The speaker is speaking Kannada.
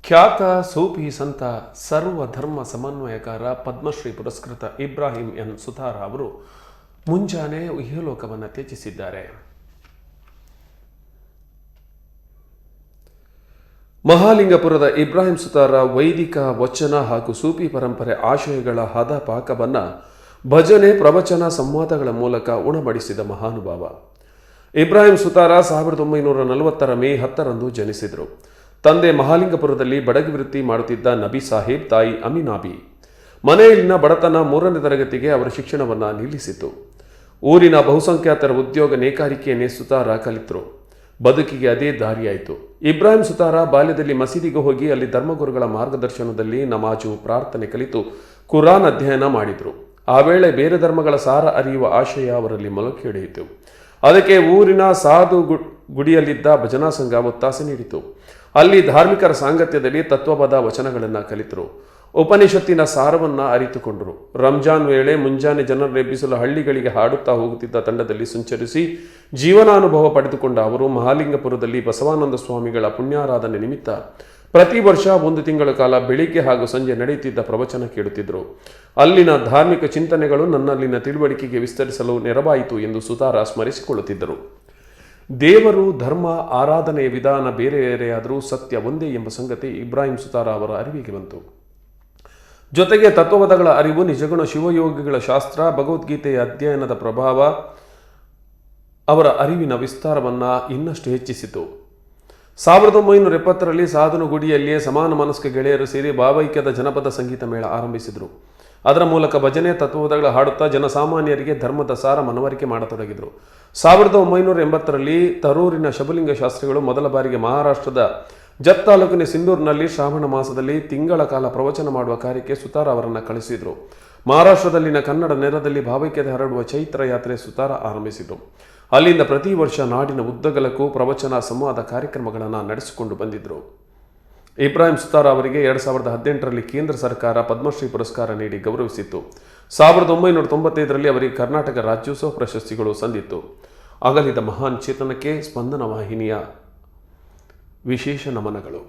ಖ್ಯಾತ ಸೂಫಿ ಸಂತ ಸರ್ವಧರ್ಮ ಸಮನ್ವಯಕಾರ ಪದ್ಮಶ್ರೀ ಪುರಸ್ಕೃತ ಇಬ್ರಾಹಿಂ ಎನ್ ಸುತಾರ ಅವರು ಮುಂಜಾನೆ ಇಹಲೋಕವನ್ನು ತ್ಯಜಿಸಿದ್ದಾರೆ. ಮಹಾಲಿಂಗಪುರದ ಇಬ್ರಾಹಿಂ ಸುತಾರ ವೈದಿಕ ವಚನ ಹಾಗೂ ಸೂಫಿ ಪರಂಪರೆ ಆಶಯಗಳ ಹದ ಪಾಕವನ್ನು ಭಜನೆ, ಪ್ರವಚನ, ಸಂವಾದಗಳ ಮೂಲಕ ಉಣಬಡಿಸಿದ ಮಹಾನುಭಾವ. ಇಬ್ರಾಹಿಂ ಸುತಾರ 1940 ಮೇ 10 ಜನಿಸಿದರು. ತಂದೆ ಮಹಾಲಿಂಗಪುರದಲ್ಲಿ ಬಡಗಿ ವೃತ್ತಿ ಮಾಡುತ್ತಿದ್ದ ನಬಿ ಸಾಹೇಬ್, ತಾಯಿ ಅಮೀನಾಬಿ. ಮನೆಯಲ್ಲಿನ ಬಡತನ 3ನೇ ತರಗತಿಗೆ ಅವರ ಶಿಕ್ಷಣವನ್ನು ನಿಲ್ಲಿಸಿತು. ಊರಿನ ಬಹುಸಂಖ್ಯಾತರ ಉದ್ಯೋಗ ನೇಕಾರಿಕೆಯನ್ನೇ ಸುತಾರ ಕಲಿತರು. ಬದುಕಿಗೆ ಅದೇ ದಾರಿಯಾಯಿತು. ಇಬ್ರಾಹಿಂ ಸುತಾರ ಬಾಲ್ಯದಲ್ಲಿ ಮಸೀದಿಗೆ ಹೋಗಿ ಅಲ್ಲಿ ಧರ್ಮಗುರುಗಳ ಮಾರ್ಗದರ್ಶನದಲ್ಲಿ ನಮಾಜು, ಪ್ರಾರ್ಥನೆ ಕಲಿತು ಕುರಾನ್ ಅಧ್ಯಯನ ಮಾಡಿದರು. ಆ ವೇಳೆ ಬೇರೆ ಧರ್ಮಗಳ ಸಾರ ಅರಿಯುವ ಆಶಯ ಅವರಲ್ಲಿ ಮೊಳಕೆಯೊಡೆಯಿತು. ಅದಕ್ಕೆ ಊರಿನ ಸಾಧು ಗುಡಿಯಲ್ಲಿದ್ದ ಭಜನಾ ಸಂಘ ಒತ್ತಾಸೆ ನೀಡಿತು. ಅಲ್ಲಿ ಧಾರ್ಮಿಕರ ಸಾಂಗತ್ಯದಲ್ಲಿ ತತ್ವಪದ ವಚನಗಳನ್ನು ಕಲಿತರು. ಉಪನಿಷತ್ತಿನ ಸಾರವನ್ನು ಅರಿತುಕೊಂಡರು. ರಂಜಾನ್ ವೇಳೆ ಮುಂಜಾನೆ ಜನರನ್ನು ಎಬ್ಬಿಸಲು ಹಳ್ಳಿಗಳಿಗೆ ಹಾಡುತ್ತಾ ಹೋಗುತ್ತಿದ್ದ ತಂಡದಲ್ಲಿ ಸಂಚರಿಸಿ ಜೀವನಾನುಭವ ಪಡೆದುಕೊಂಡ ಅವರು ಮಹಾಲಿಂಗಪುರದಲ್ಲಿ ಬಸವಾನಂದ ಸ್ವಾಮಿಗಳ ಪುಣ್ಯಾರಾಧನೆ ನಿಮಿತ್ತ ಪ್ರತಿ ವರ್ಷ 1 ತಿಂಗಳ ಕಾಲ ಬೆಳಿಗ್ಗೆ ಹಾಗೂ ಸಂಜೆ ನಡೆಯುತ್ತಿದ್ದ ಪ್ರವಚನ ಕೇಳುತ್ತಿದ್ದರು. ಅಲ್ಲಿನ ಧಾರ್ಮಿಕ ಚಿಂತನೆಗಳು ನನ್ನಲ್ಲಿನ ತಿಳುವಳಿಕೆಗೆ ವಿಸ್ತರಿಸಲು ನೆರವಾಯಿತು ಎಂದು ಸುತಾರ ಸ್ಮರಿಸಿಕೊಳ್ಳುತ್ತಿದ್ದರು. ದೇವರು, ಧರ್ಮ, ಆರಾಧನೆಯ ವಿಧಾನ ಬೇರೆ ಬೇರೆಯಾದರೂ ಸತ್ಯ ಒಂದೇ ಎಂಬ ಸಂಗತಿ ಇಬ್ರಾಹಿಂ ಸುತಾರ ಅವರ ಅರಿವಿಗೆ ಬಂತು. ಜೊತೆಗೆ ತತ್ವಪದಗಳ ಅರಿವು, ನಿಜಗುಣ ಶಿವಯೋಗಿಗಳ ಶಾಸ್ತ್ರ, ಭಗವದ್ಗೀತೆಯ ಅಧ್ಯಯನದ ಪ್ರಭಾವ ಅವರ ಅರಿವಿನ ವಿಸ್ತಾರವನ್ನು ಇನ್ನಷ್ಟು ಹೆಚ್ಚಿಸಿತು. 1970ರಲ್ಲಿ ಸಾಧನಗುಡಿಯಲ್ಲಿಯೇ ಸಮಾನ ಮನಸ್ಕ ಗೆಳೆಯರು ಸೇರಿ ಭಾವೈಕ್ಯದ ಜನಪದ ಸಂಗೀತ ಮೇಳ ಆರಂಭಿಸಿದರು. ಅದರ ಮೂಲಕ ಭಜನೆ, ತತ್ವಪದಗಳ ಹಾಡುತ್ತಾ ಜನಸಾಮಾನ್ಯರಿಗೆ ಧರ್ಮದ ಸಾರ ಮನವರಿಕೆ ಮಾಡತೊಡಗಿದರು. 1980ರಲ್ಲಿ ತರೂರಿನ ಶಬಲಿಂಗ ಶಾಸ್ತ್ರಿಗಳು ಮೊದಲ ಬಾರಿಗೆ ಮಹಾರಾಷ್ಟ್ರದ ಜತ್ ತಾಲೂಕಿನ ಸಿಂಧೂರಿನಲ್ಲಿ ಶ್ರಾವಣ ಮಾಸದಲ್ಲಿ ತಿಂಗಳ ಕಾಲ ಪ್ರವಚನ ಮಾಡುವ ಕಾರ್ಯಕ್ಕೆ ಸುತಾರ ಅವರನ್ನು ಕಳಿಸಿದರು. ಮಹಾರಾಷ್ಟ್ರದಲ್ಲಿನ ಕನ್ನಡ ನೆಲದಲ್ಲಿ ಭಾವೈಕ್ಯತೆ ಹರಡುವ ಚೈತ್ರ ಯಾತ್ರೆ ಸುತಾರ ಆರಂಭಿಸಿದರು. ಅಲ್ಲಿಂದ ಪ್ರತಿ ವರ್ಷ ನಾಡಿನ ಉದ್ದಗಲಕ್ಕೂ ಪ್ರವಚನ, ಸಂವಾದ ಕಾರ್ಯಕ್ರಮಗಳನ್ನು ನಡೆಸಿಕೊಂಡು ಬಂದಿದ್ದರು. ಇಬ್ರಾಹಿಂ ಸುತಾರ ಅವರಿಗೆ 2018ರಲ್ಲಿ ಕೇಂದ್ರ ಸರ್ಕಾರ ಪದ್ಮಶ್ರೀ ಪುರಸ್ಕಾರ ನೀಡಿ ಗೌರವಿಸಿತ್ತು. 1995ರಲ್ಲಿ ಅವರಿಗೆ ಕರ್ನಾಟಕ ರಾಜ್ಯೋತ್ಸವ ಪ್ರಶಸ್ತಿಗಳು ಸಂದಿತ್ತು. ಅಗಲಿದ ಮಹಾನ್ ಚೇತನಕ್ಕೆ ಸ್ಪಂದನ ವಾಹಿನಿಯ ವಿಶೇಷ ನಮನಗಳು.